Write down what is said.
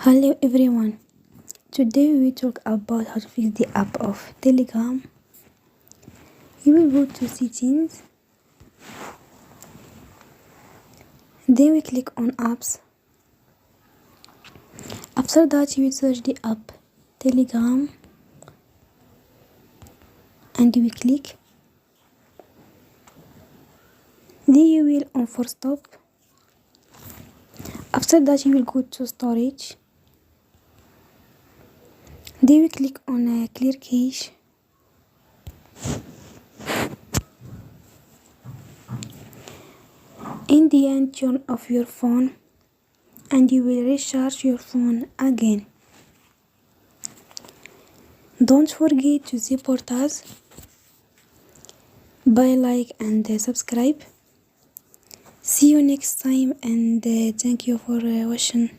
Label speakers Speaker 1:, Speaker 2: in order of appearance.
Speaker 1: Hello everyone. Today we talk about how to fix the app of Telegram. You will go to settings, then we click on apps. After that you will search the app Telegram and we click. Then you will on force stop. After that you will go to storage. Then we click on clear cache. In the end, turn off your phone and you will recharge your phone again. Don't forget to support us by like and subscribe. See you next time and thank you for watching.